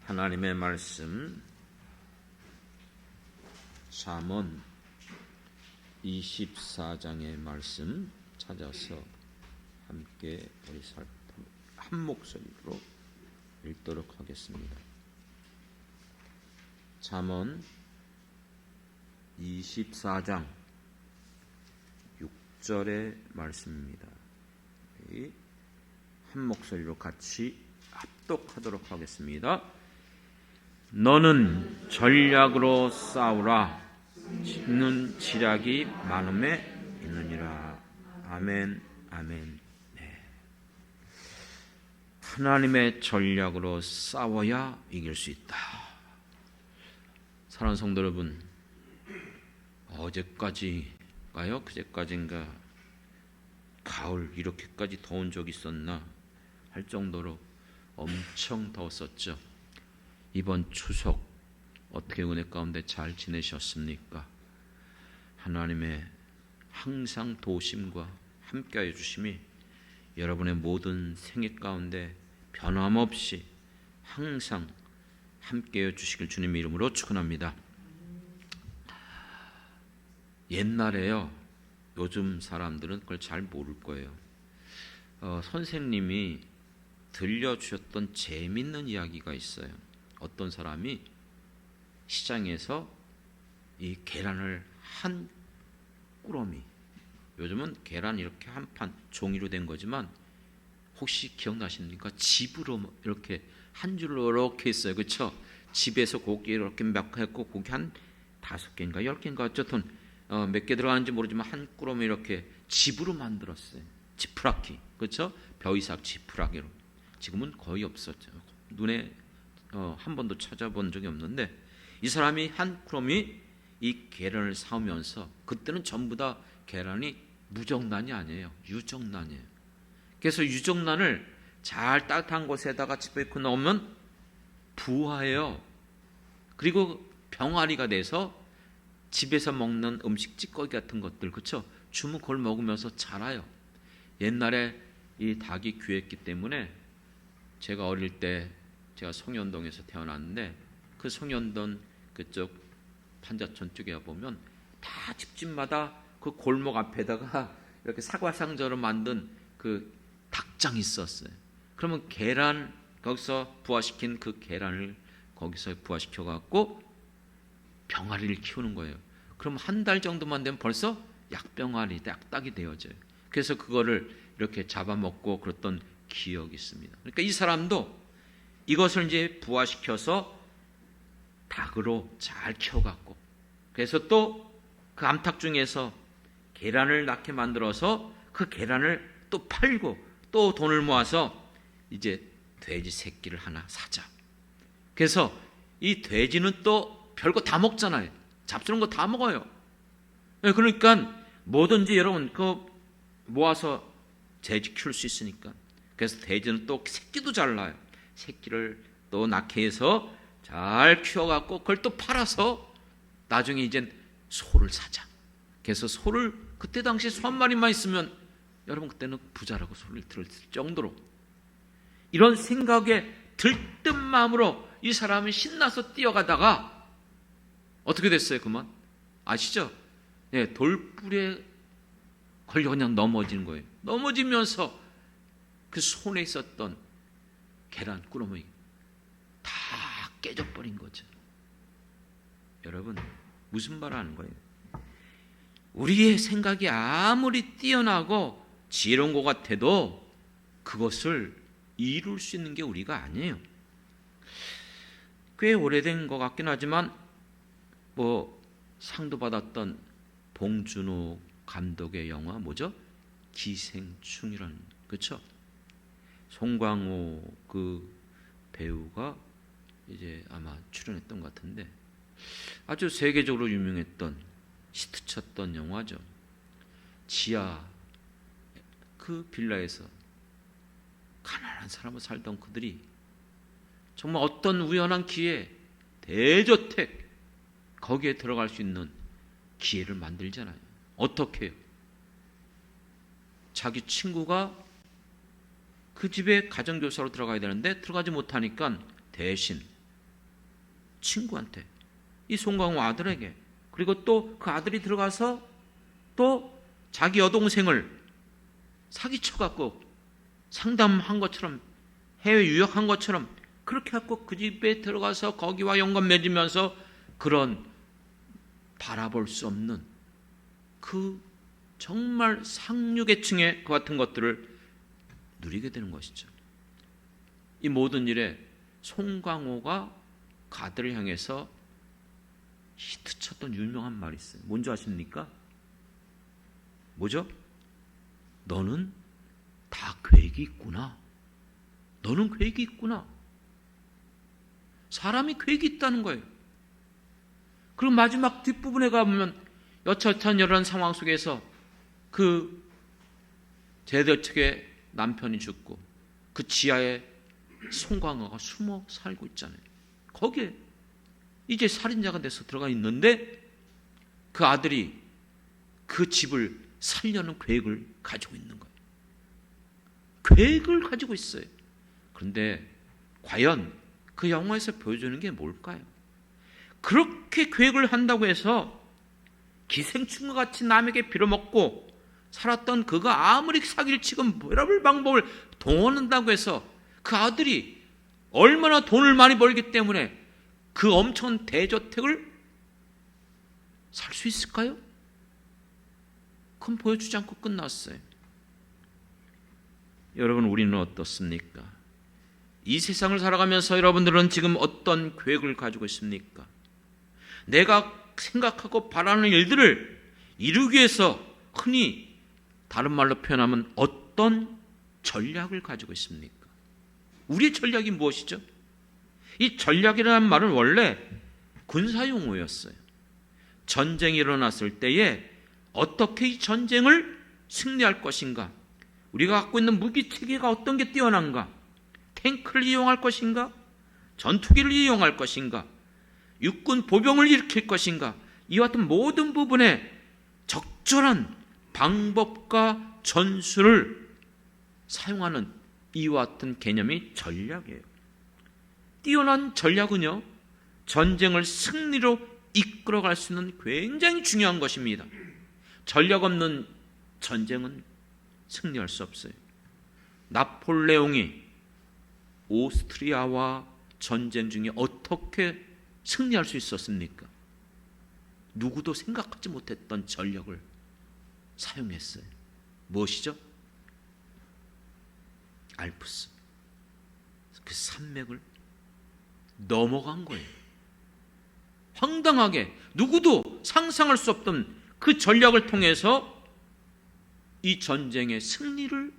하나님의 말씀 잠언 24장의 말씀 찾아서 함께 우리 한 목소리로 읽도록 하겠습니다. 잠언 24장 6절의 말씀입니다. 한 목소리로 같이 합독하도록 하겠습니다. 너는 전략으로 싸우라. 짚는 지략이 많음에 있느니라. 아멘, 아멘. 네. 하나님의 전략으로 싸워야 이길 수 있다. 사랑하는 성도 여러분, 어제까지가요? 그제까지인가 가을 이렇게까지 더운 적이 있었나 할 정도로 엄청 더웠었죠. 이번 추석 어떻게 은혜 가운데 잘 지내셨습니까? 하나님의 항상 도우심과 함께하여 주심이 여러분의 모든 생애 가운데 변함없이 항상 함께하여 주시길 주님의 이름으로 축원합니다. 옛날에요, 요즘 사람들은 그걸 잘 모를 거예요. 선생님이 들려주셨던 재밌는 이야기가 있어요. 어떤 사람이 시장에서 이 계란을 한 꾸러미, 요즘은 계란 이렇게 한 판 종이로 된 거지만 혹시 기억나십니까? 집으로 이렇게 한 줄로 이렇게 있어요. 그렇죠? 집에서 고기 이렇게 몇 했고 고기 한 5개인가 10개인가 어쨌든 몇 개 들어가는지 모르지만 한 꾸러미 이렇게 집으로 만들었어요. 지푸라기, 그렇죠? 벼이삭 지푸라기로. 지금은 거의 없었죠. 눈에 한 번도 찾아본 적이 없는데 이 사람이 한 꾸러미 이 계란을 사오면서, 그때는 전부 다 계란이 무정란이 아니에요. 유정란이에요. 그래서 유정란을 잘 따뜻한 곳에다가 집어넣고 넣으면 부화해요. 그리고 병아리가 돼서 집에서 먹는 음식 찌꺼기 같은 것들, 그렇죠? 주면 그걸 먹으면서 자라요. 옛날에 이 닭이 귀했기 때문에 제가 어릴 때 제가 송현동에서 태어났는데 그 송현동 그쪽 판자촌 쪽에 보면 다 집집마다 그 골목 앞에다가 이렇게 사과상자로 만든 그 닭장이 있었어요. 그러면 계란, 거기서 부화시킨 그 계란을 거기서 부화시켜 갖고 병아리를 키우는 거예요. 그럼 한 달 정도만 되면 벌써 약병아리, 약닭이 되어져요. 그래서 그거를 이렇게 잡아먹고 그랬던 기억이 있습니다. 그러니까 이 사람도 이것을 이제 부화시켜서 닭으로 잘 키워갖고, 그래서 또 그 암탉 중에서 계란을 낳게 만들어서 그 계란을 또 팔고 또 돈을 모아서 이제 돼지 새끼를 하나 사자. 그래서 이 돼지는 또 별거 다 먹잖아요. 잡스러운 거 다 먹어요. 그러니까 뭐든지 여러분 그 모아서 돼지 키울 수 있으니까. 그래서 돼지는 또 새끼도 잘 낳아요. 새끼를 또 낳게 해서 잘 키워갖고 그걸 또 팔아서 나중에 이제 소를 사자. 그래서 소를, 그때 당시에 소 한 마리만 있으면 여러분 그때는 부자라고 소리를 들을 정도로 이런 생각에 들뜬 마음으로 이 사람이 신나서 뛰어가다가 어떻게 됐어요? 그만 아시죠? 네, 돌불에 걸려 그냥 넘어지는 거예요. 넘어지면서 그 손에 있었던 계란 꾸러미 다 깨져버린 거죠. 여러분 무슨 말 하는 거예요? 우리의 생각이 아무리 뛰어나고 지혜로운 것 같아도 그것을 이룰 수 있는 게 우리가 아니에요. 꽤 오래된 것 같긴 하지만 상도 받았던 봉준호 감독의 영화 뭐죠? 기생충이라는, 그렇죠? 송강호 그 배우가 이제 아마 출연했던 것 같은데 아주 세계적으로 유명했던, 히트쳤던 영화죠. 지하 그 빌라에서 가난한 사람으로 살던 그들이 정말 어떤 우연한 기회에 대저택 거기에 들어갈 수 있는 기회를 만들잖아요. 어떻게 해요? 자기 친구가 그 집에 가정교사로 들어가야 되는데 들어가지 못하니까 대신 친구한테, 이 송강호 아들에게, 그리고 또 그 아들이 들어가서 또 자기 여동생을 사기쳐갖고 상담한 것처럼, 해외 유학한 것처럼 그렇게 갖고 그 집에 들어가서 거기와 연관 맺으면서 그런 바라볼 수 없는 그 정말 상류계층의 그 같은 것들을 누리게 되는 것이죠. 이 모든 일에 송강호가 그 아들을 향해서 히트쳤던 유명한 말이 있어요. 뭔지 아십니까? 뭐죠? 너는 다 계획이 있구나. 너는 계획이 있구나. 사람이 계획이 있다는 거예요. 그리고 마지막 뒷부분에 가보면 여차여찬 이런 상황 속에서 그 제대 측의 남편이 죽고 그 지하에 송강호가 숨어 살고 있잖아요. 거기에 이제 살인자가 돼서 들어가 있는데 그 아들이 그 집을 살려는 계획을 가지고 있는 거예요. 계획을 가지고 있어요. 그런데 과연 그 영화에서 보여주는 게 뭘까요? 그렇게 계획을 한다고 해서 기생충과 같이 남에게 빌어먹고 살았던 그가 아무리 사기를 치고 여러 방법을 동원한다고 해서 그 아들이 얼마나 돈을 많이 벌기 때문에 그 엄청난 대저택을 살 수 있을까요? 그건 보여주지 않고 끝났어요. 여러분, 우리는 어떻습니까? 이 세상을 살아가면서 여러분들은 지금 어떤 계획을 가지고 있습니까? 내가 생각하고 바라는 일들을 이루기 위해서 흔히 다른 말로 표현하면 어떤 전략을 가지고 있습니까? 우리의 전략이 무엇이죠? 이 전략이라는 말은 원래 군사용어였어요. 전쟁이 일어났을 때에 어떻게 이 전쟁을 승리할 것인가? 우리가 갖고 있는 무기 체계가 어떤 게 뛰어난가? 탱크를 이용할 것인가? 전투기를 이용할 것인가? 육군 보병을 일으킬 것인가? 이와 같은 모든 부분에 적절한 방법과 전술을 사용하는 이와 같은 개념이 전략이에요. 뛰어난 전략은요, 전쟁을 승리로 이끌어갈 수 있는 굉장히 중요한 것입니다. 전략 없는 전쟁은 승리할 수 없어요. 나폴레옹이 오스트리아와 전쟁 중에 어떻게 승리할 수 있었습니까? 누구도 생각하지 못했던 전략을 사용했어요. 무엇이죠? 알프스, 그 산맥을 넘어간 거예요. 황당하게 누구도 상상할 수 없던 그 전략을 통해서 이 전쟁의 승리를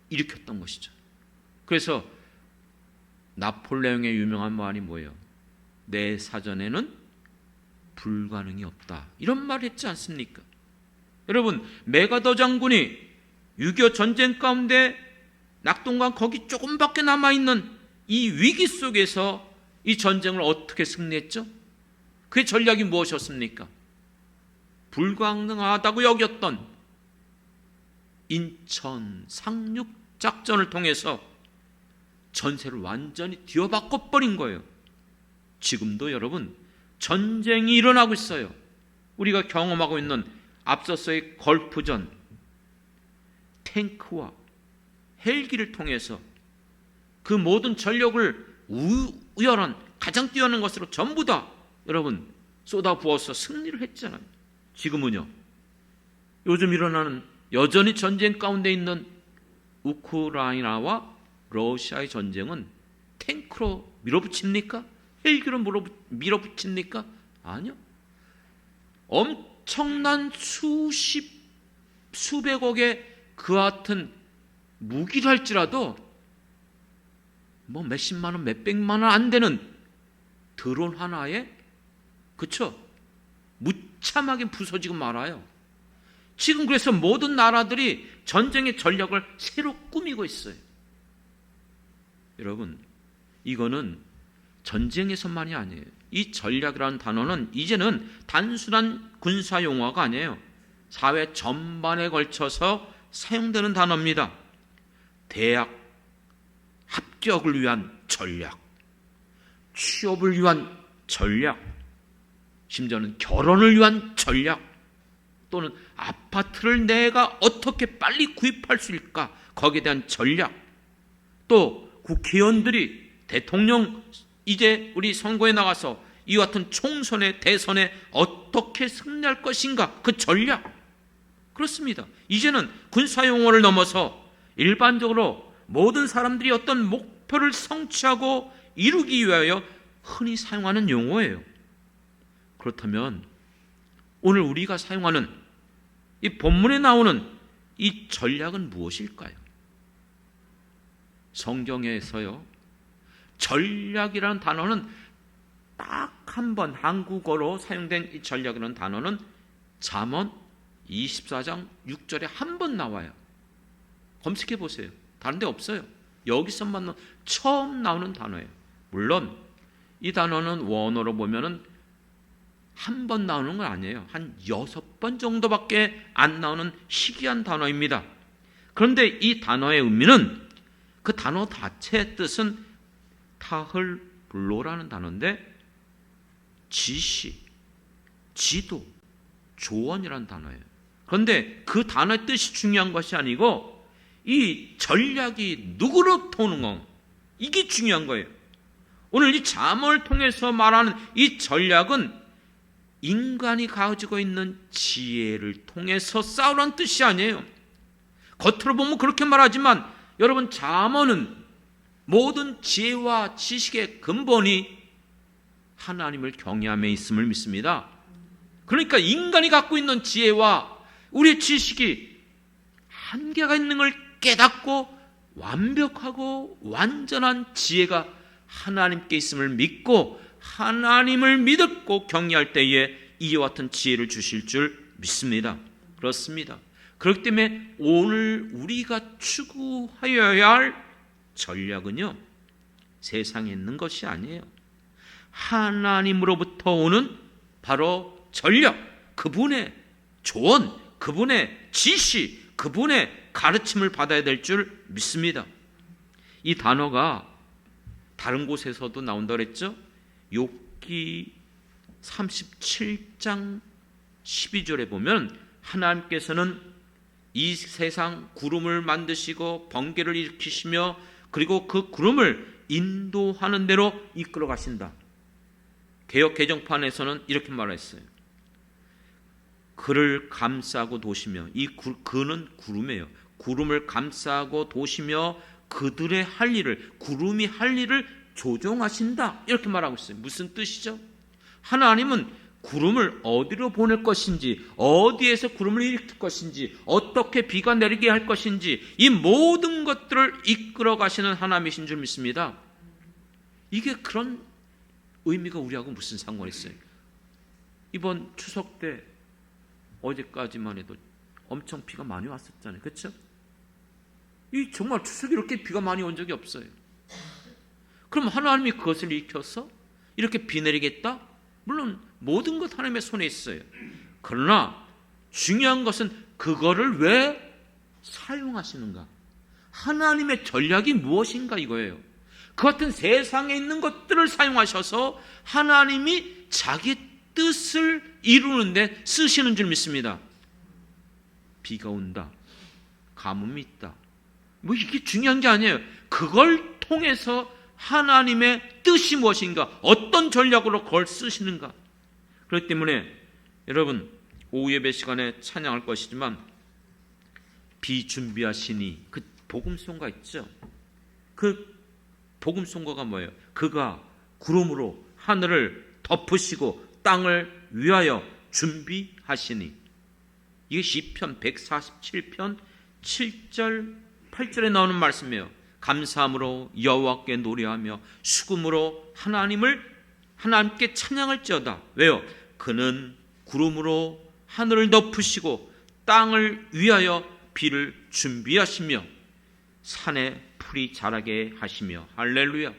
일으켰던 것이죠. 그래서 나폴레옹의 유명한 말이 뭐예요? 내 사전에는 불가능이 없다, 이런 말을 했지 않습니까? 여러분, 메가더 장군이 6.25 전쟁 가운데 낙동강 거기 조금밖에 남아있는 이 위기 속에서 이 전쟁을 어떻게 승리했죠? 그의 전략이 무엇이었습니까? 불가능하다고 여겼던 인천 상륙 작전을 통해서 전세를 완전히 뒤어바꿔버린 거예요. 지금도 여러분, 전쟁이 일어나고 있어요. 우리가 경험하고 있는 앞서서의 걸프전, 탱크와 헬기를 통해서 그 모든 전력을 우열한 가장 뛰어난 것으로 전부 다 여러분 쏟아부어서 승리를 했잖아요. 지금은요, 요즘 일어나는 여전히 전쟁 가운데 있는 우크라이나와 러시아의 전쟁은 탱크로 밀어붙입니까? 헬기로 밀어붙입니까? 아니요. 엄청난 수백억의 그 같은 무기를 할지라도 뭐 몇십만 원, 몇백만 원 안 되는 드론 하나에, 그쵸? 무참하게 부서지고 말아요. 지금 그래서 모든 나라들이 전쟁의 전략을 새로 꾸미고 있어요. 여러분, 이거는 전쟁에서만이 아니에요. 이 전략이라는 단어는 이제는 단순한 군사 용어가 아니에요. 사회 전반에 걸쳐서 사용되는 단어입니다. 대학 합격을 위한 전략, 취업을 위한 전략, 심지어는 결혼을 위한 전략, 또는 아파트를 내가 어떻게 빨리 구입할 수 있을까, 거기에 대한 전략, 또 국회의원들이 대통령 이제 우리 선거에 나가서 이와 같은 총선에 대선에 어떻게 승리할 것인가, 그 전략. 그렇습니다. 이제는 군사용어를 넘어서 일반적으로 모든 사람들이 어떤 목표를 성취하고 이루기 위하여 흔히 사용하는 용어예요. 그렇다면 오늘 우리가 사용하는 이 본문에 나오는 이 전략은 무엇일까요? 성경에서요, 전략이라는 단어는 딱 한 번 한국어로 사용된 이 전략이라는 단어는 잠언 24장 6절에 한 번 나와요. 검색해 보세요. 다른 데 없어요. 여기서만 처음 나오는 단어예요. 물론 이 단어는 원어로 보면은 한 번 나오는 건 아니에요. 한 6번 정도밖에 안 나오는 희귀한 단어입니다. 그런데 이 단어의 의미는, 그 단어 자체의 뜻은 타흘블로라는 단어인데 지시, 지도, 조언이라는 단어예요. 그런데 그 단어의 뜻이 중요한 것이 아니고 이 전략이 누구로부터 오는 건, 이게 중요한 거예요. 오늘 이 잠언을 통해서 말하는 이 전략은 인간이 가지고 있는 지혜를 통해서 싸우라는 뜻이 아니에요. 겉으로 보면 그렇게 말하지만 여러분, 잠언은 모든 지혜와 지식의 근본이 하나님을 경외함에 있음을 믿습니다. 그러니까 인간이 갖고 있는 지혜와 우리의 지식이 한계가 있는 걸 깨닫고 완벽하고 완전한 지혜가 하나님께 있음을 믿고 하나님을 믿고 경외할 때에 이와 같은 지혜를 주실 줄 믿습니다. 그렇습니다. 그렇기 때문에 오늘 우리가 추구하여야 할 전략은요, 세상에 있는 것이 아니에요. 하나님으로부터 오는 바로 전략, 그분의 조언, 그분의 지시, 그분의 가르침을 받아야 될 줄 믿습니다. 이 단어가 다른 곳에서도 나온다고 그랬죠. 욥기 37장 12절에 보면 하나님께서는 이 세상 구름을 만드시고 번개를 일으키시며 그리고 그 구름을 인도하는 대로 이끌어 가신다. 개역 개정판에서는 이렇게 말했어요. 그를 감싸고 도시며, 이 그는 구름이에요. 구름을 감싸고 도시며 그들의 할 일을, 구름이 할 일을 조종하신다, 이렇게 말하고 있어요. 무슨 뜻이죠? 하나님은 구름을 어디로 보낼 것인지, 어디에서 구름을 일으킬 것인지, 어떻게 비가 내리게 할 것인지, 이 모든 것들을 이끌어 가시는 하나님이신 줄 믿습니다. 이게 그런 의미가 우리하고 무슨 상관이 있어요? 이번 추석 때 어제까지만 해도 엄청 비가 많이 왔었잖아요. 그렇죠? 이 정말 추석에 이렇게 비가 많이 온 적이 없어요. 그럼 하나님이 그것을 일으켜서 이렇게 비 내리겠다? 물론 모든 것 하나님의 손에 있어요. 그러나 중요한 것은 그거를 왜 사용하시는가? 하나님의 전략이 무엇인가, 이거예요. 그 같은 세상에 있는 것들을 사용하셔서 하나님이 자기 뜻을 이루는데 쓰시는 줄 믿습니다. 비가 온다, 가뭄이 있다, 뭐 이게 중요한 게 아니에요. 그걸 통해서 하나님의 뜻이 무엇인가, 어떤 전략으로 그걸 쓰시는가. 그렇기 때문에 여러분, 오후 예배 시간에 찬양할 것이지만 비 준비하시니, 그 복음송가 있죠. 그 복음송가가 뭐예요? 그가 구름으로 하늘을 덮으시고 땅을 위하여 준비하시니. 이게 시편 147편 7절 8절에 나오는 말씀이에요. 감사함으로 여호와께 노래하며 수금으로 하나님께 찬양할지어다. 왜요? 그는 구름으로 하늘을 덮으시고 땅을 위하여 비를 준비하시며 산에 풀이 자라게 하시며. 할렐루야.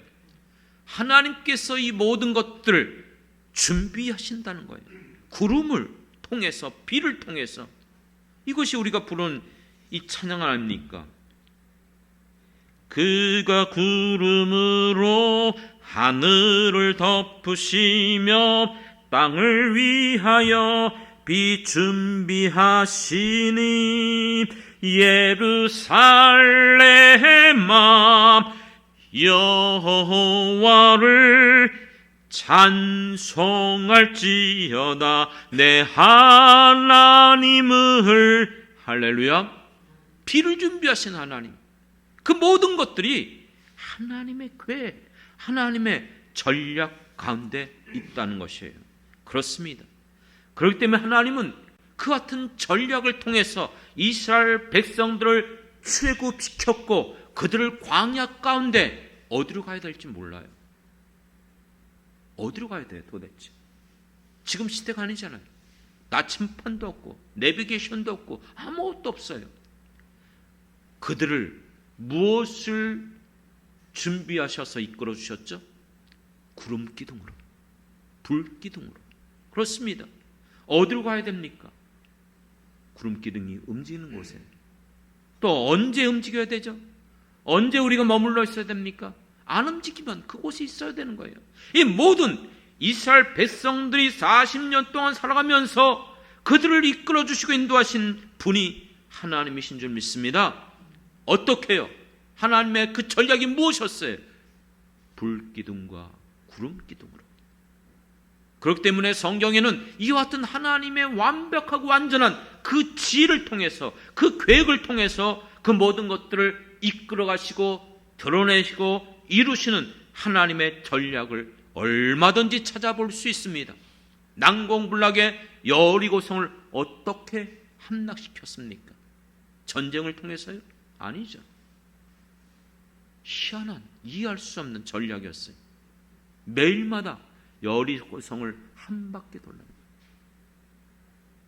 하나님께서 이 모든 것들을 준비하신다는 거예요. 구름을 통해서, 비를 통해서. 이것이 우리가 부르는 이 찬양 아닙니까? 그가 구름으로 하늘을 덮으시며 땅을 위하여 비 준비하시니 예루살렘아 여호와를 찬송할지어다. 내 하나님을, 할렐루야, 비를 준비하신 하나님, 그 모든 것들이 하나님의 계획, 하나님의 전략 가운데 있다는 것이에요. 그렇습니다. 그렇기 때문에 하나님은 그 같은 전략을 통해서 이스라엘 백성들을 출애굽시켰고 그들을 광야 가운데 어디로 가야 될지 몰라요. 어디로 가야 돼요 도대체? 지금 시대가 아니잖아요. 나침판도 없고 내비게이션도 없고 아무것도 없어요. 그들을 무엇을 준비하셔서 이끌어 주셨죠? 구름 기둥으로, 불 기둥으로. 그렇습니다. 어디로 가야 됩니까? 구름 기둥이 움직이는 곳에. 또 언제 움직여야 되죠? 언제 우리가 머물러 있어야 됩니까? 안 움직이면 그곳에 있어야 되는 거예요. 이 모든 이스라엘 백성들이 40년 동안 살아가면서 그들을 이끌어 주시고 인도하신 분이 하나님이신 줄 믿습니다. 어떻게 해요? 하나님의 그 전략이 무엇이었어요? 불기둥과 구름기둥으로. 그렇기 때문에 성경에는 이와 같은 하나님의 완벽하고 완전한 그 지혜를 통해서, 그 계획을 통해서 그 모든 것들을 이끌어 가시고 드러내시고 이루시는 하나님의 전략을 얼마든지 찾아볼 수 있습니다. 난공불락의 여리고성을 어떻게 함락시켰습니까? 전쟁을 통해서요? 아니죠. 희한한, 이해할 수 없는 전략이었어요. 매일마다 여리고성을 한 바퀴 돌는 거예요.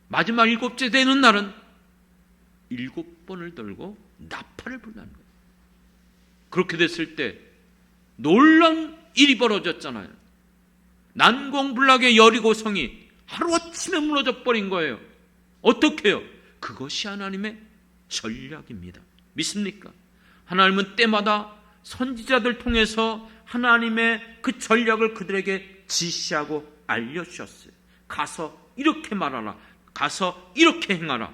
마지막 7째 되는 날은 7번을 돌고 나팔을 불라는 거예요. 그렇게 됐을 때 놀라운 일이 벌어졌잖아요. 난공불락의 여리고성이 하루아침에 무너져 버린 거예요. 어떻게 해요? 그것이 하나님의 전략입니다. 믿습니까? 하나님은 때마다 선지자들 통해서 하나님의 그 전략을 그들에게 지시하고 알려주셨어요. 가서 이렇게 말하라, 가서 이렇게 행하라.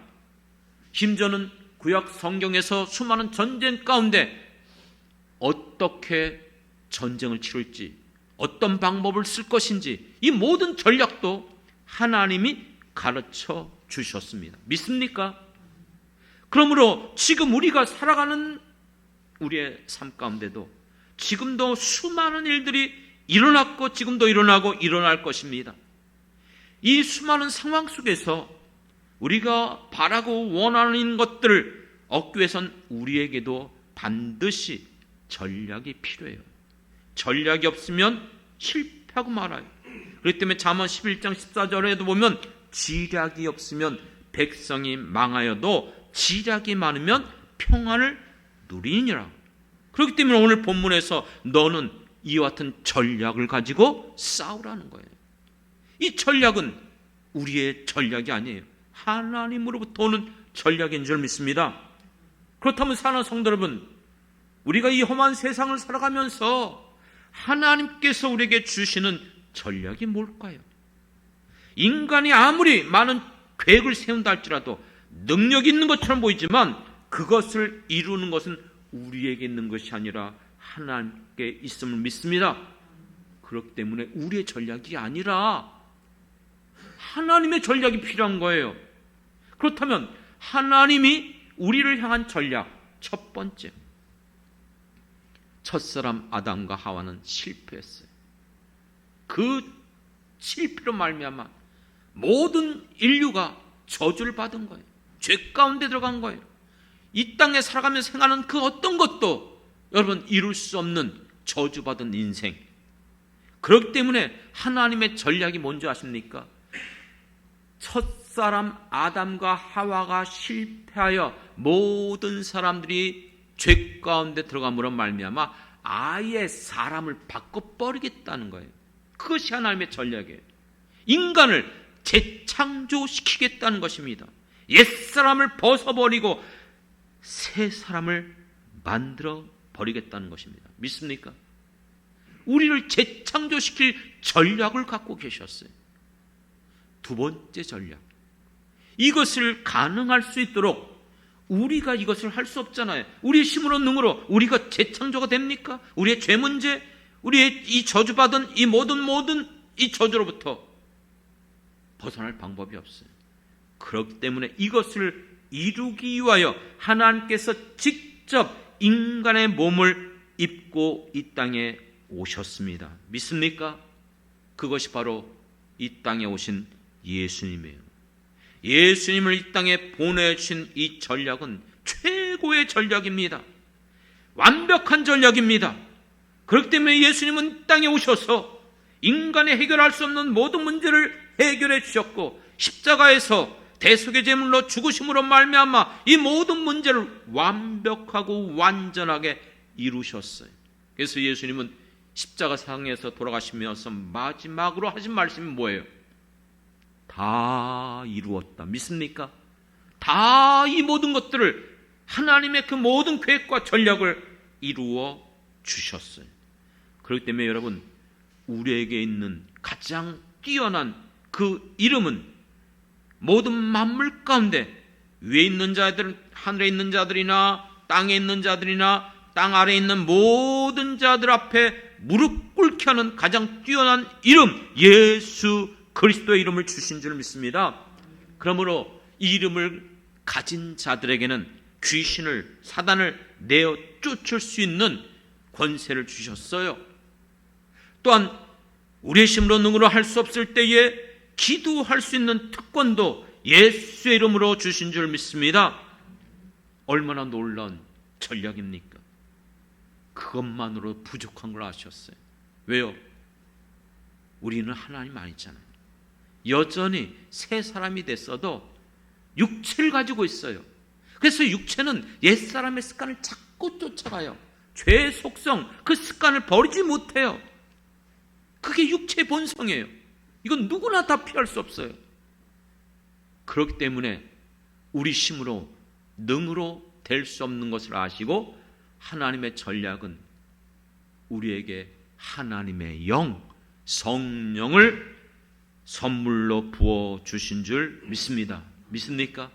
심지어는 구약 성경에서 수많은 전쟁 가운데 어떻게 전쟁을 치룰지, 어떤 방법을 쓸 것인지, 이 모든 전략도 하나님이 가르쳐 주셨습니다. 믿습니까? 그러므로 지금 우리가 살아가는 우리의 삶 가운데도 지금도 수많은 일들이 일어났고 지금도 일어나고 일어날 것입니다. 이 수많은 상황 속에서 우리가 바라고 원하는 것들을 얻기 위해선 우리에게도 반드시 전략이 필요해요. 전략이 없으면 실패하고 말아요. 그렇기 때문에 잠언 11장 14절에도 보면 지략이 없으면 백성이 망하여도 지략이 많으면 평안을 누리니라. 그렇기 때문에 오늘 본문에서 너는 이와 같은 전략을 가지고 싸우라는 거예요. 이 전략은 우리의 전략이 아니에요. 하나님으로부터 오는 전략인 줄 믿습니다. 그렇다면 사랑하는 성도 여러분, 우리가 이 험한 세상을 살아가면서 하나님께서 우리에게 주시는 전략이 뭘까요? 인간이 아무리 많은 계획을 세운다 할지라도 능력이 있는 것처럼 보이지만 그것을 이루는 것은 우리에게 있는 것이 아니라 하나님께 있음을 믿습니다. 그렇기 때문에 우리의 전략이 아니라 하나님의 전략이 필요한 거예요. 그렇다면 하나님이 우리를 향한 전략, 첫 번째, 첫사람 아담과 하와는 실패했어요. 그 실패로 말미암아 모든 인류가 저주를 받은 거예요. 죄 가운데 들어간 거예요. 이 땅에 살아가면서 행하는 그 어떤 것도 여러분 이룰 수 없는 저주받은 인생. 그렇기 때문에 하나님의 전략이 뭔지 아십니까? 첫사람 아담과 하와가 실패하여 모든 사람들이 죄 가운데 들어감으로 말미암아 아예 사람을 바꿔버리겠다는 거예요. 그것이 하나님의 전략이에요. 인간을 재창조시키겠다는 것입니다. 옛사람을 벗어버리고 새 사람을 만들어 버리겠다는 것입니다. 믿습니까? 우리를 재창조시킬 전략을 갖고 계셨어요. 두 번째 전략, 이것을 가능할 수 있도록 우리가 이것을 할 수 없잖아요. 우리의 힘으로 능으로 우리가 재창조가 됩니까? 우리의 죄 문제, 우리의 이 저주받은 이 모든 이 저주로부터 벗어날 방법이 없어요. 그렇기 때문에 이것을 이루기 위하여 하나님께서 직접 인간의 몸을 입고 이 땅에 오셨습니다. 믿습니까? 그것이 바로 이 땅에 오신 예수님이에요. 예수님을 이 땅에 보내주신 이 전략은 최고의 전략입니다. 완벽한 전략입니다. 그렇기 때문에 예수님은 이 땅에 오셔서 인간이 해결할 수 없는 모든 문제를 해결해 주셨고, 십자가에서 대속의 제물로 죽으심으로 말미암아 이 모든 문제를 완벽하고 완전하게 이루셨어요. 그래서 예수님은 십자가 상에서 돌아가시면서 마지막으로 하신 말씀이 뭐예요? 다 이루었다. 믿습니까? 다 이 모든 것들을, 하나님의 그 모든 계획과 전략을 이루어 주셨어요. 그렇기 때문에 여러분, 우리에게 있는 가장 뛰어난 그 이름은 모든 만물 가운데 위에 있는 자들은, 하늘에 있는 자들이나 땅에 있는 자들이나 땅 아래에 있는 모든 자들 앞에 무릎 꿇게 하는 가장 뛰어난 이름, 예수 그리스도의 이름을 주신 줄 믿습니다. 그러므로 이 이름을 가진 자들에게는 귀신을, 사단을 내어 쫓을 수 있는 권세를 주셨어요. 또한 우리의 힘으로 능으로 할 수 없을 때에 기도할 수 있는 특권도 예수의 이름으로 주신 줄 믿습니다. 얼마나 놀라운 전략입니까? 그것만으로 부족한 걸 아셨어요. 왜요? 우리는 하나님 아니잖아요. 여전히 새 사람이 됐어도 육체를 가지고 있어요. 그래서 육체는 옛사람의 습관을 자꾸 쫓아가요. 죄의 속성, 그 습관을 버리지 못해요. 그게 육체의 본성이에요. 이건 누구나 다 피할 수 없어요. 그렇기 때문에 우리 힘으로, 능으로 될 수 없는 것을 아시고, 하나님의 전략은 우리에게 하나님의 영, 성령을 선물로 부어주신 줄 믿습니다. 믿습니까?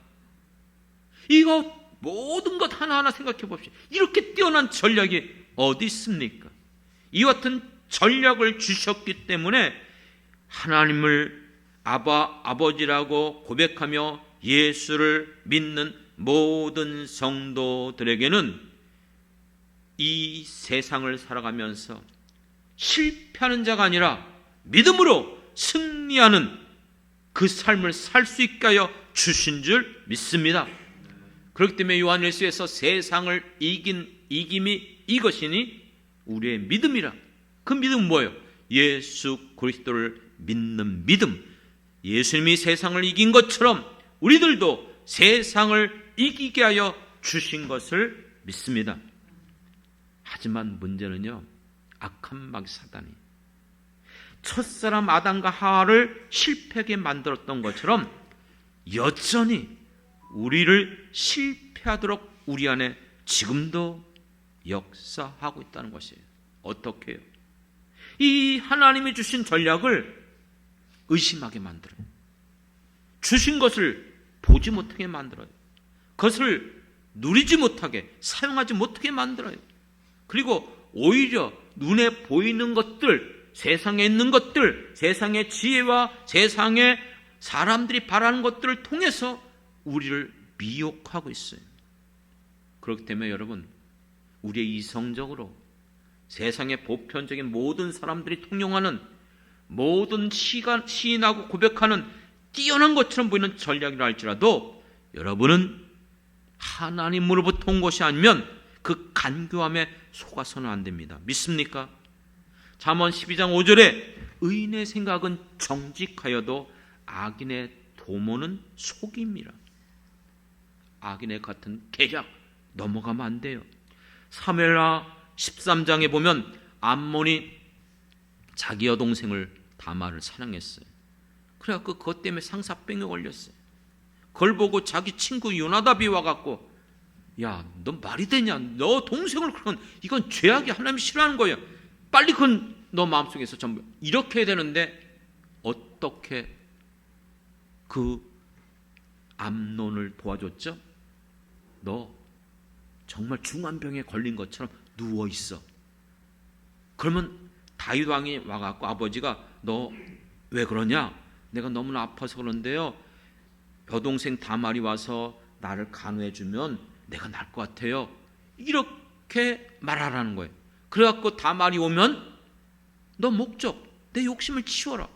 이거 모든 것 하나하나 생각해 봅시다. 이렇게 뛰어난 전략이 어디 있습니까? 이와 같은 전략을 주셨기 때문에 하나님을 아버지라고 고백하며 예수를 믿는 모든 성도들에게는 이 세상을 살아가면서 실패하는 자가 아니라 믿음으로 승리하는 그 삶을 살 수 있게 하여 주신 줄 믿습니다. 그렇기 때문에 요한일서에서 세상을 이긴 이김이 이것이니 우리의 믿음이라. 그 믿음은 뭐예요? 예수 그리스도를 믿는 믿음. 예수님이 세상을 이긴 것처럼 우리들도 세상을 이기게 하여 주신 것을 믿습니다. 하지만 문제는요, 악한 마귀 사단이 첫사람 아담과 하와를 실패하게 만들었던 것처럼 여전히 우리를 실패하도록 우리 안에 지금도 역사하고 있다는 것이에요. 어떻게 해요? 이 하나님이 주신 전략을 의심하게 만들어요. 주신 것을 보지 못하게 만들어요. 그것을 누리지 못하게, 사용하지 못하게 만들어요. 그리고 오히려 눈에 보이는 것들, 세상에 있는 것들, 세상의 지혜와 세상의 사람들이 바라는 것들을 통해서 우리를 미혹하고 있어요. 그렇기 때문에 여러분, 우리의 이성적으로 세상의 보편적인 모든 사람들이 통용하는 모든 시인하고 고백하는 뛰어난 것처럼 보이는 전략이라 할지라도 여러분은 하나님으로부터 온 것이 아니면 그 간교함에 속아서는 안 됩니다. 믿습니까? 잠언 12장 5절에 의인의 생각은 정직하여도 악인의 도모는 속임이라. 악인의 같은 계략 넘어가면 안 돼요. 사무엘하 13장에 보면 암몬이 자기 여동생을 다말을 사랑했어요. 그래갖고 그것 때문에 상사병에 걸렸어요. 그걸 보고 자기 친구 요나답이 와갖고, 야, 너 말이 되냐? 너 동생을 그런, 이건 죄악이 하나님이 싫어하는 거예요. 빨리 그건 너 마음속에서 전부 이렇게 해야 되는데 어떻게 그 암논을 도와줬죠? 너 정말 중환병에 걸린 것처럼 누워 있어. 그러면 다윗 왕이 와갖고 아버지가 너 왜 그러냐? 내가 너무나 아파서 그런데요. 여동생 다말이 와서 나를 간호해주면 내가 나을 것 같아요. 이렇게 말하라는 거예요. 그래갖고 다말이 오면 너 목적, 내 욕심을 치워라.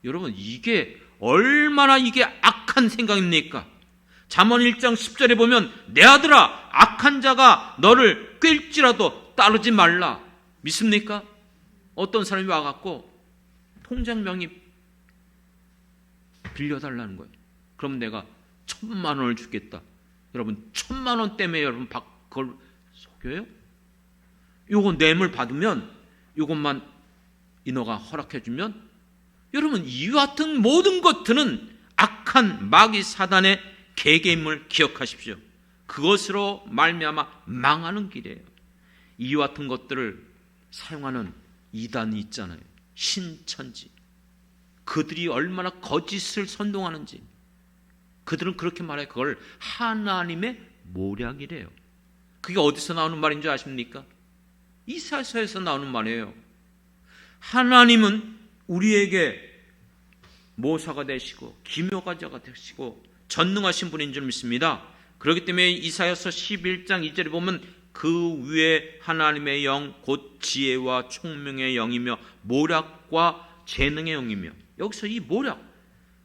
여러분 이게 얼마나 이게 악한 생각입니까? 잠언 1장 10절에 보면 내 아들아 악한 자가 너를 꿰일지라도 따르지 말라. 믿습니까? 어떤 사람이 와갖고 통장명의 빌려달라는 거예요. 그럼 내가 1,000만 원을 주겠다. 여러분 1,000만 원 때문에 여러분 그걸 속여요? 요거 뇌물 받으면 요것만 인허가 허락해주면 여러분 이와 같은 모든 것들은 악한 마귀 사단의 계계임을 기억하십시오. 그것으로 말미암아 망하는 길이에요. 이와 같은 것들을 사용하는 이단이 있잖아요. 신천지. 그들이 얼마나 거짓을 선동하는지. 그들은 그렇게 말해요. 그걸 하나님의 모략이래요. 그게 어디서 나오는 말인 줄 아십니까? 이사야서에서 나오는 말이에요. 하나님은 우리에게 모사가 되시고 기묘가자가 되시고 전능하신 분인 줄 믿습니다. 그렇기 때문에 이사야서 11장 2절에 보면 그 위에 하나님의 영 곧 지혜와 총명의 영이며 모략과 재능의 영이며, 여기서 이 모략,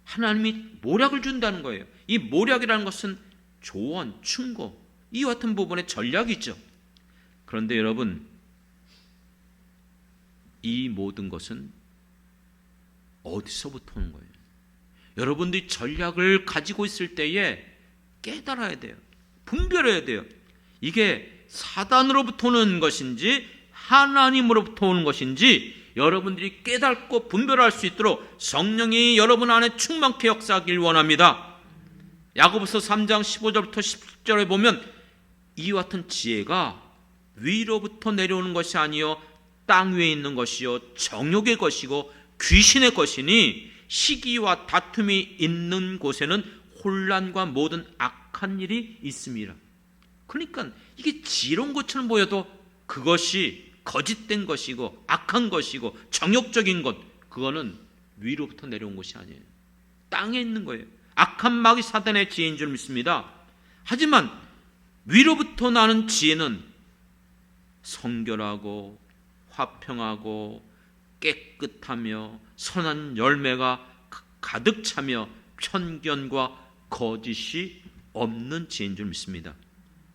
하나님이 모략을 준다는 거예요. 이 모략이라는 것은 조언, 충고, 이와 같은 부분의 전략이죠. 그런데 여러분 이 모든 것은 어디서부터 오는 거예요? 여러분들이 전략을 가지고 있을 때에 깨달아야 돼요. 분별해야 돼요. 이게 사단으로부터 오는 것인지 하나님으로부터 오는 것인지 여러분들이 깨닫고 분별할 수 있도록 성령이 여러분 안에 충만케 역사하길 원합니다. 야고보서 3장 15절부터 17절에 보면 이와 같은 지혜가 위로부터 내려오는 것이 아니요 땅 위에 있는 것이요 정욕의 것이고 귀신의 것이니 시기와 다툼이 있는 곳에는 혼란과 모든 악한 일이 있습니다. 그러니까 이게 지혜로운 것처럼 보여도 그것이 거짓된 것이고 악한 것이고 정욕적인 것, 그거는 위로부터 내려온 것이 아니에요. 땅에 있는 거예요. 악한 마귀 사단의 지혜인 줄 믿습니다. 하지만 위로부터 나는 지혜는 성결하고 화평하고 깨끗하며 선한 열매가 가득 차며 편견과 거짓이 없는 지혜인 줄 믿습니다.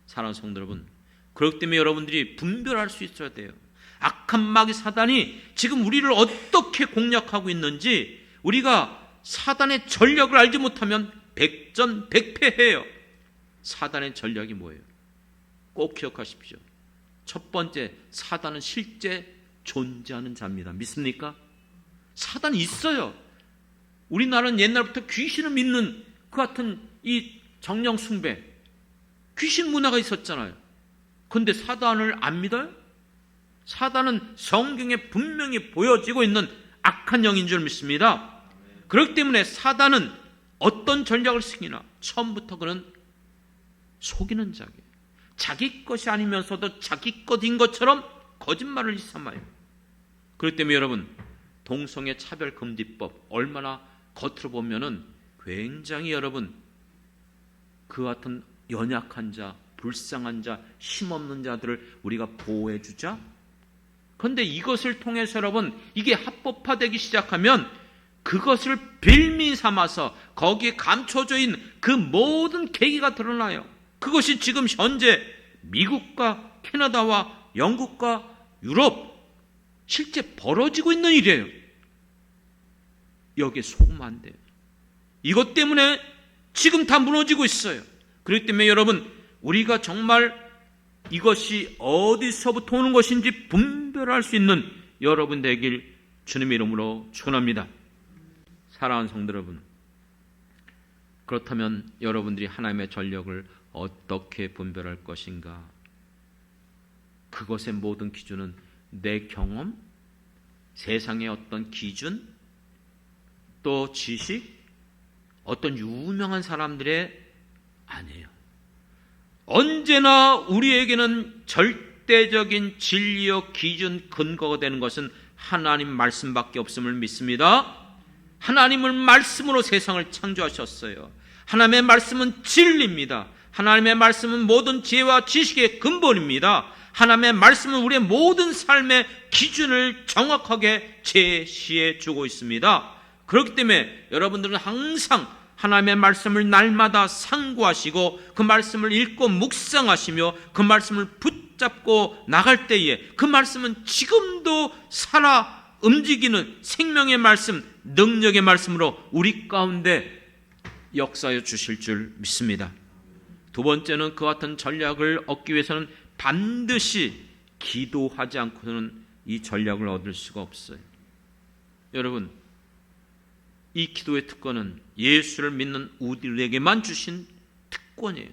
사랑하는 성도 여러분, 그렇기 때문에 여러분들이 분별할 수 있어야 돼요. 악한 마귀 사단이 지금 우리를 어떻게 공략하고 있는지 우리가 사단의 전략을 알지 못하면 백전백패해요. 사단의 전략이 뭐예요? 꼭 기억하십시오. 첫 번째, 사단은 실제 존재하는 자입니다. 믿습니까? 사단이 있어요. 우리나라는 옛날부터 귀신을 믿는 그 같은 이 정령 숭배, 귀신 문화가 있었잖아요. 그런데 사단을 안 믿어요? 사단은 성경에 분명히 보여지고 있는 악한 영인 줄 믿습니다. 그렇기 때문에 사단은 어떤 전략을 쓰기나 처음부터 그는 속이는 자기예요. 자기 것이 아니면서도 자기 것인 것처럼 거짓말을 일삼아요. 그렇기 때문에 여러분, 동성애 차별금지법 얼마나 겉으로 보면은 굉장히 여러분 그 같은 연약한 자, 불쌍한 자, 힘없는 자들을 우리가 보호해 주자. 그런데 이것을 통해서 여러분 이게 합법화되기 시작하면 그것을 빌미 삼아서 거기에 감춰져 있는 그 모든 계기가 드러나요. 그것이 지금 현재 미국과 캐나다와 영국과 유럽 실제 벌어지고 있는 일이에요. 여기에 속으면 안 돼요. 이것 때문에 지금 다 무너지고 있어요. 그렇기 때문에 여러분 우리가 정말 이것이 어디서부터 오는 것인지 분별할 수 있는 여러분 되길 주님의 이름으로 축원합니다. 사랑하는 성도 여러분, 그렇다면 여러분들이 하나님의 전력을 어떻게 분별할 것인가? 그것의 모든 기준은 내 경험, 세상의 어떤 기준, 또 지식, 어떤 유명한 사람들의 아니에요. 언제나 우리에게는 절대적인 진리의 기준, 근거가 되는 것은 하나님 말씀밖에 없음을 믿습니다. 하나님은 말씀으로 세상을 창조하셨어요. 하나님의 말씀은 진리입니다. 하나님의 말씀은 모든 지혜와 지식의 근본입니다. 하나님의 말씀은 우리의 모든 삶의 기준을 정확하게 제시해 주고 있습니다. 그렇기 때문에 여러분들은 항상 하나님의 말씀을 날마다 상고하시고 그 말씀을 읽고 묵상하시며 그 말씀을 붙잡고 나갈 때에 그 말씀은 지금도 살아 움직이는 생명의 말씀, 능력의 말씀으로 우리 가운데 역사해 주실 줄 믿습니다. 두 번째는 그 같은 전략을 얻기 위해서는 반드시 기도하지 않고는 이 전략을 얻을 수가 없어요. 여러분, 이 기도의 특권은 예수를 믿는 우리에게만 주신 특권이에요.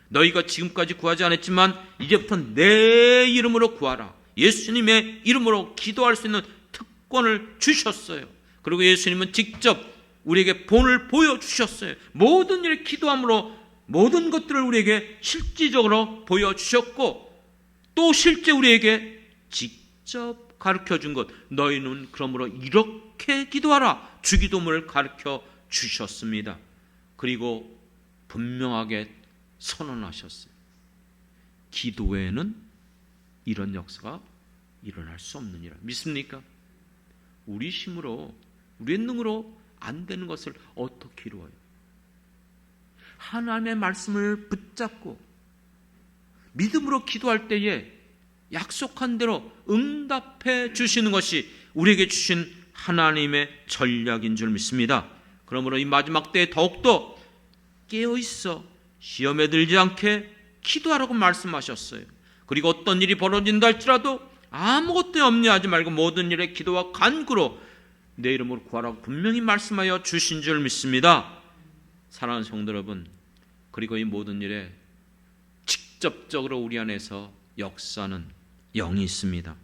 너희가 지금까지 구하지 않았지만 이제부터 내 이름으로 구하라. 예수님의 이름으로 기도할 수 있는 특권을 주셨어요. 그리고 예수님은 직접 우리에게 본을 보여주셨어요. 모든 일을 기도함으로 모든 것들을 우리에게 실질적으로 보여주셨고 또 실제 우리에게 직접 가르쳐준 것, 너희는 그러므로 이렇게 기도하라, 주기도문을 가르쳐 주셨습니다. 그리고 분명하게 선언하셨어요. 기도에는 이런 역사가 일어날 수 없느니라. 믿습니까? 우리 힘으로, 우리의 능으로 안 되는 것을 어떻게 이루어요? 하나님의 말씀을 붙잡고 믿음으로 기도할 때에 약속한 대로 응답해 주시는 것이 우리에게 주신 하나님의 전략인 줄 믿습니다. 그러므로 이 마지막 때에 더욱더 깨어있어 시험에 들지 않게 기도하라고 말씀하셨어요. 그리고 어떤 일이 벌어진다 할지라도 아무것도 염려하지 말고 모든 일에 기도와 간구로 내 이름으로 구하라고 분명히 말씀하여 주신 줄 믿습니다. 사랑하는 성도 여러분, 그리고 이 모든 일에 직접적으로 우리 안에서 역사는 영이 있습니다.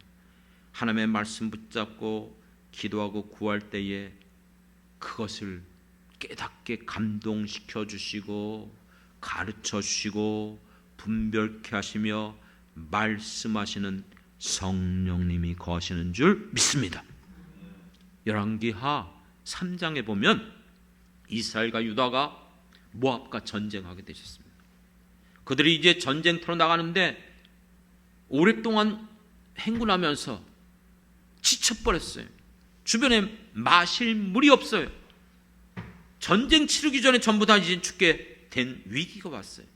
하나님의 말씀 붙잡고 기도하고 구할 때에 그것을 깨닫게 감동시켜 주시고 가르쳐 주시고 분별케 하시며 말씀하시는 성령님이 거하시는 줄 믿습니다. 열왕기하 3장에 보면 이스라엘과 유다가 모압과 전쟁하게 되셨습니다. 그들이 이제 전쟁터로 나가는데 오랫동안 행군하면서 지쳐버렸어요. 주변에 마실 물이 없어요. 전쟁 치르기 전에 전부 다 이제 죽게 된 위기가 왔어요.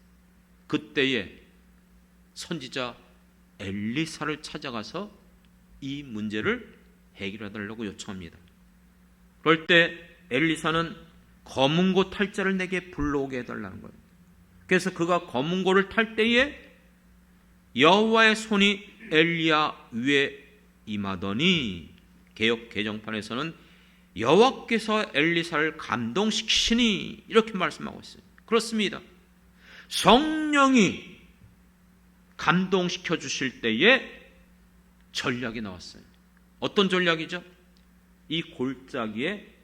그때에 선지자 엘리사를 찾아가서 이 문제를 해결해 달라고 요청합니다. 그럴 때 엘리사는 검은고 탈 자를 내게 불러오게 해달라는 거예요. 그래서 그가 검은고를 탈 때에 여호와의 손이 엘리야 위에 임하더니 개역 개정판에서는 여호와께서 엘리사를 감동시키시니 이렇게 말씀하고 있어요. 그렇습니다. 성령이 감동시켜 주실 때에 전략이 나왔어요. 어떤 전략이죠? 이 골짜기에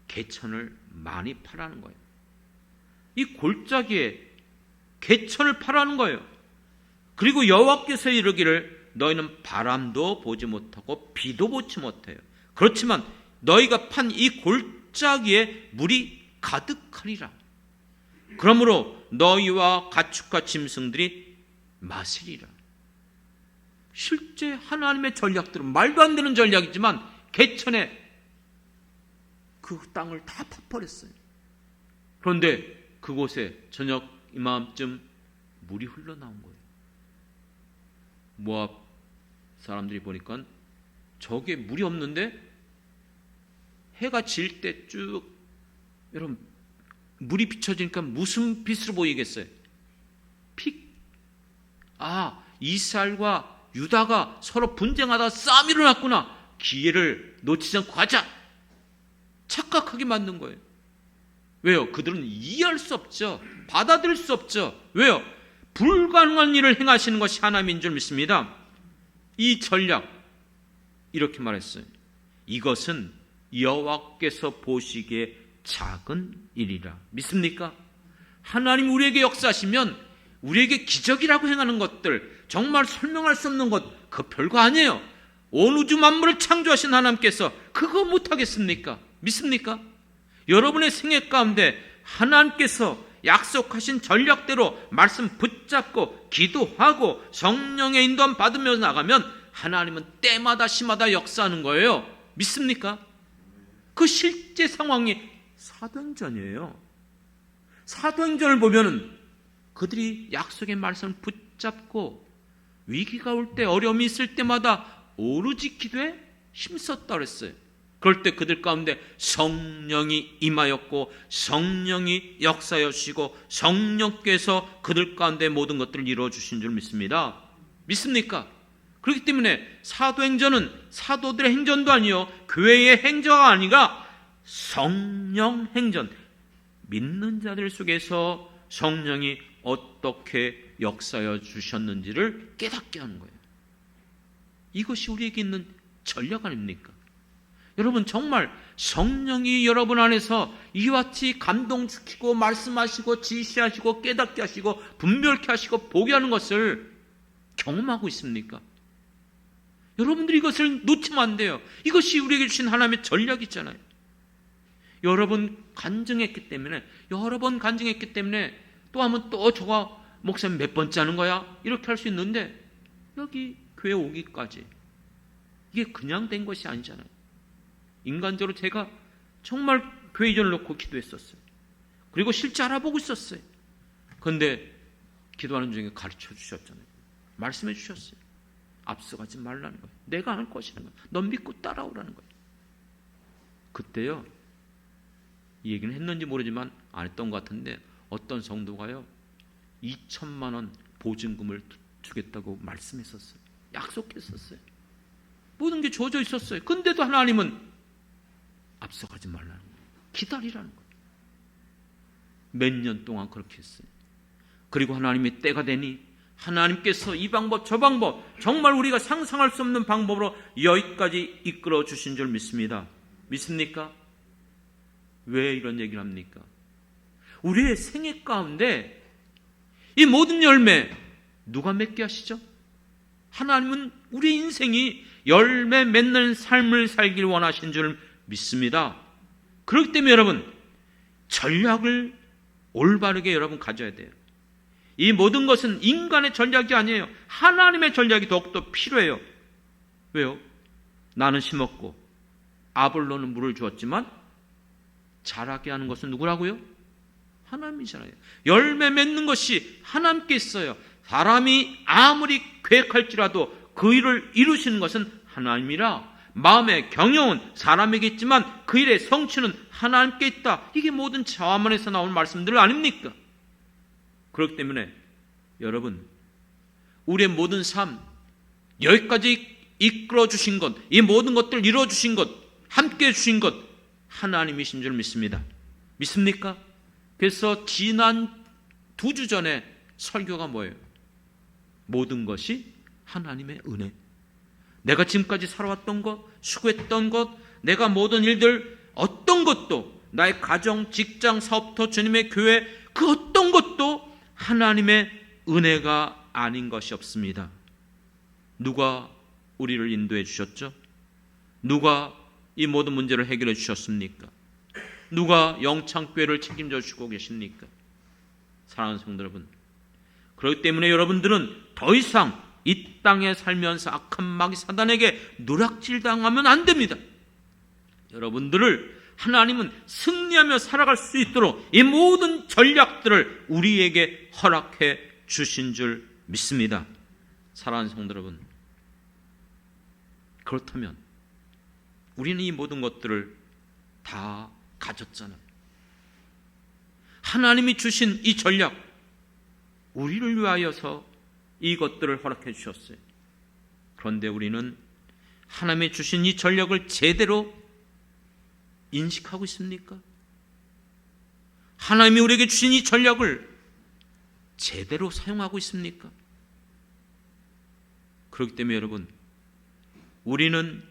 개천을 많이 파라는 거예요. 이 골짜기에 개천을 파라는 거예요. 그리고 여호와께서 이르기를 너희는 바람도 보지 못하고 비도 보지 못해요. 그렇지만 너희가 판 이 골짜기에 물이 가득하리라. 그러므로 너희와 가축과 짐승들이 마시리라. 실제 하나님의 전략들은 말도 안 되는 전략이지만 개천에 그 땅을 다 파버렸어요. 그런데 그곳에 저녁 이맘쯤 물이 흘러나온 거예요. 모압 사람들이 보니까 저게 물이 없는데 해가 질 때 쭉 여러분 물이 비춰지니까 무슨 빛으로 보이겠어요? 픽. 아, 이스라엘과 유다가 서로 분쟁하다 싸움이 일어났구나. 기회를 놓치지 않고 가자. 착각하게 만든 거예요. 왜요? 그들은 이해할 수 없죠. 받아들일 수 없죠. 왜요? 불가능한 일을 행하시는 것이 하나님인 줄 믿습니다. 이 전략, 이렇게 말했어요. 이것은 여호와께서 보시기에 작은 일이라. 믿습니까? 하나님 우리에게 역사하시면 우리에게 기적이라고 행하는 것들, 정말 설명할 수 없는 것, 그 별거 아니에요. 온 우주 만물을 창조하신 하나님께서 그거 못하겠습니까? 믿습니까? 여러분의 생애 가운데 하나님께서 약속하신 전략대로 말씀 붙잡고 기도하고 성령의 인도함 받으며 나가면 하나님은 때마다 시마다 역사하는 거예요. 믿습니까? 그 실제 상황이 사도행전이에요. 사도행전을 보면은 그들이 약속의 말씀을 붙잡고 위기가 올 때, 어려움이 있을 때마다 오로지 기도에 힘썼다 그랬어요. 그럴 때 그들 가운데 성령이 임하였고 성령이 역사하여 주시고 성령께서 그들 가운데 모든 것들을 이루어 주신 줄 믿습니다. 믿습니까? 그렇기 때문에 사도행전은 사도들의 행전도 아니요 교회의 행전가 아니라 성령 행전, 믿는 자들 속에서 성령이 어떻게 역사하여 주셨는지를 깨닫게 하는 거예요. 이것이 우리에게 있는 전략 아닙니까? 여러분, 정말 성령이 여러분 안에서 이와 같이 감동시키고 말씀하시고 지시하시고 깨닫게 하시고 분별케 하시고 보게 하는 것을 경험하고 있습니까? 여러분들이 이것을 놓치면 안 돼요. 이것이 우리에게 주신 하나님의 전략이잖아요. 여러 번 간증했기 때문에 또 하면 또 저가 목사님 몇 번째 하는 거야? 이렇게 할 수 있는데 여기 교회 오기까지 이게 그냥 된 것이 아니잖아요. 인간적으로 제가 정말 교회 이전을 놓고 기도했었어요. 그리고 실제 알아보고 있었어요. 그런데 기도하는 중에 가르쳐 주셨잖아요. 말씀해 주셨어요. 앞서가지 말라는 거예요. 내가 할 것이라는 거예요. 넌 믿고 따라오라는 거예요. 그때요, 이 얘기는 했는지 모르지만 안 했던 것 같은데 어떤 성도가요 2천만 원 보증금을 주겠다고 말씀했었어요. 약속했었어요. 모든 게 주어져 있었어요. 근데도 하나님은 앞서가지 말라는 거예요. 기다리라는 거예요. 몇 년 동안 그렇게 했어요. 그리고 하나님의 때가 되니 하나님께서 이 방법 저 방법 정말 우리가 상상할 수 없는 방법으로 여기까지 이끌어 주신 줄 믿습니다. 믿습니까? 왜 이런 얘기를 합니까? 우리의 생애 가운데 이 모든 열매 누가 맺게 하시죠? 하나님은 우리 인생이 열매 맺는 삶을 살길 원하신 줄 믿습니다. 그렇기 때문에 여러분 전략을 올바르게 여러분 가져야 돼요. 이 모든 것은 인간의 전략이 아니에요. 하나님의 전략이 더욱더 필요해요. 왜요? 나는 심었고 아볼로는 물을 주었지만 자라게 하는 것은 누구라고요? 하나님이잖아요. 열매 맺는 것이 하나님께 있어요. 사람이 아무리 계획할지라도 그 일을 이루시는 것은 하나님이라 마음의 경영은 사람에게 있지만 그 일의 성취는 하나님께 있다. 이게 모든 자문에서 나온 말씀들 아닙니까? 그렇기 때문에 여러분 우리의 모든 삶 여기까지 이끌어 주신 것, 이 모든 것들을 이루어 주신 것, 함께 주신 것 하나님이신 줄 믿습니다. 믿습니까? 그래서 지난 2주 전에 설교가 뭐예요? 모든 것이 하나님의 은혜. 내가 지금까지 살아왔던 것, 수고했던 것, 내가 모든 일들 어떤 것도 나의 가정, 직장, 사업터, 주님의 교회 그 어떤 것도 하나님의 은혜가 아닌 것이 없습니다. 누가 우리를 인도해 주셨죠? 누가 이 모든 문제를 해결해 주셨습니까? 누가 영창교회를 책임져 주고 계십니까? 사랑하는 성도 여러분, 그렇기 때문에 여러분들은 더 이상 이 땅에 살면서 악한 마귀 사단에게 노략질당하면 안 됩니다. 여러분들을 하나님은 승리하며 살아갈 수 있도록 이 모든 전략들을 우리에게 허락해 주신 줄 믿습니다. 사랑하는 성도 여러분, 그렇다면 우리는 이 모든 것들을 다 가졌잖아요. 하나님이 주신 이 전략, 우리를 위하여서 이것들을 허락해 주셨어요. 그런데 우리는 하나님이 주신 이 전략을 제대로 인식하고 있습니까? 하나님이 우리에게 주신 이 전략을 제대로 사용하고 있습니까? 그렇기 때문에 여러분, 우리는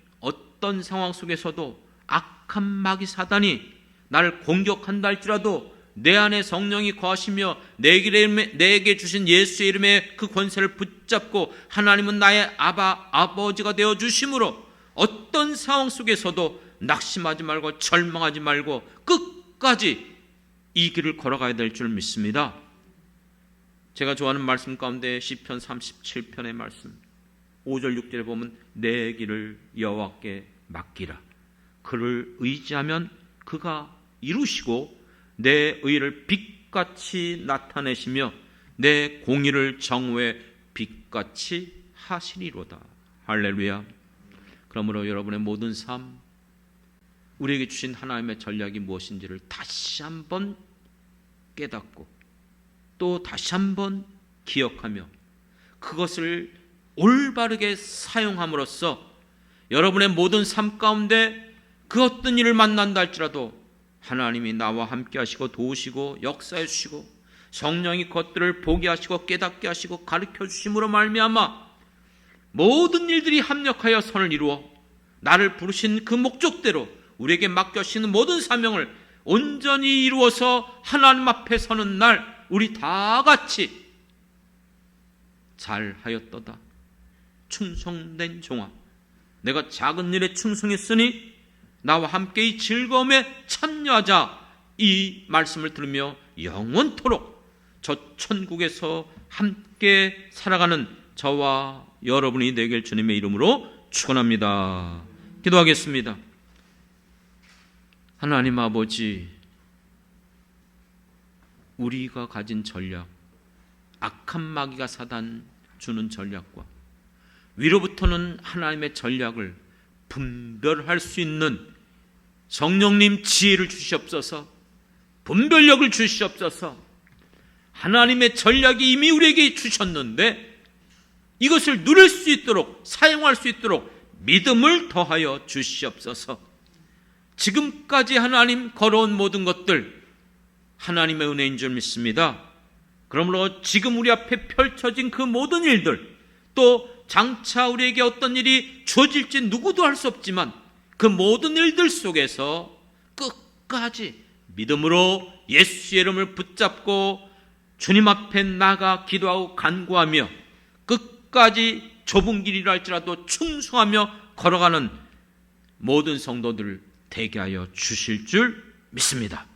어떤 상황 속에서도 악한 마귀 사단이 나를 공격한다 할지라도 내 안에 성령이 거하시며 내게 주신 예수의 이름에 그 권세를 붙잡고 하나님은 나의 아버지가 되어 주심으로 어떤 상황 속에서도 낙심하지 말고 절망하지 말고 끝까지 이 길을 걸어가야 될 줄 믿습니다. 제가 좋아하는 말씀 가운데 시편 37편의 말씀 5절 6절에 보면 내 길을 여호와께 맡기라. 그를 의지하면 그가 이루시고 내 의를 빛같이 나타내시며 내 공의를 정오에 빛같이 하시리로다. 할렐루야. 그러므로 여러분의 모든 삶, 우리에게 주신 하나님의 전략이 무엇인지를 다시 한번 깨닫고 또 다시 한번 기억하며 그것을 올바르게 사용함으로써 여러분의 모든 삶 가운데 그 어떤 일을 만난다 할지라도 하나님이 나와 함께 하시고 도우시고 역사해 주시고 성령이 것들을 보게 하시고 깨닫게 하시고 가르쳐 주심으로 말미암아 모든 일들이 합력하여 선을 이루어 나를 부르신 그 목적대로 우리에게 맡겨주시는 모든 사명을 온전히 이루어서 하나님 앞에 서는 날 우리 다 같이 잘하였도다 충성된 종아, 내가 작은 일에 충성했으니 나와 함께 이 즐거움에 참여하자. 이 말씀을 들으며 영원토록 저 천국에서 함께 살아가는 저와 여러분이 되길 주님의 이름으로 축원합니다. 기도하겠습니다. 하나님 아버지, 우리가 가진 전략, 악한 마귀가 사단 주는 전략과 위로부터는 하나님의 전략을 분별할 수 있는 성령님 지혜를 주시옵소서, 분별력을 주시옵소서. 하나님의 전략이 이미 우리에게 주셨는데 이것을 누릴 수 있도록, 사용할 수 있도록 믿음을 더하여 주시옵소서. 지금까지 하나님 걸어온 모든 것들 하나님의 은혜인 줄 믿습니다. 그러므로 지금 우리 앞에 펼쳐진 그 모든 일들, 또 장차 우리에게 어떤 일이 주어질지 누구도 알 수 없지만 그 모든 일들 속에서 끝까지 믿음으로 예수의 이름을 붙잡고 주님 앞에 나가 기도하고 간구하며 끝까지 좁은 길이라 할지라도 충성하며 걸어가는 모든 성도들 되게 하여 주실 줄 믿습니다.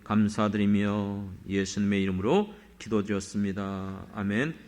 감사드리며 예수님의 이름으로 기도드렸습니다. 아멘.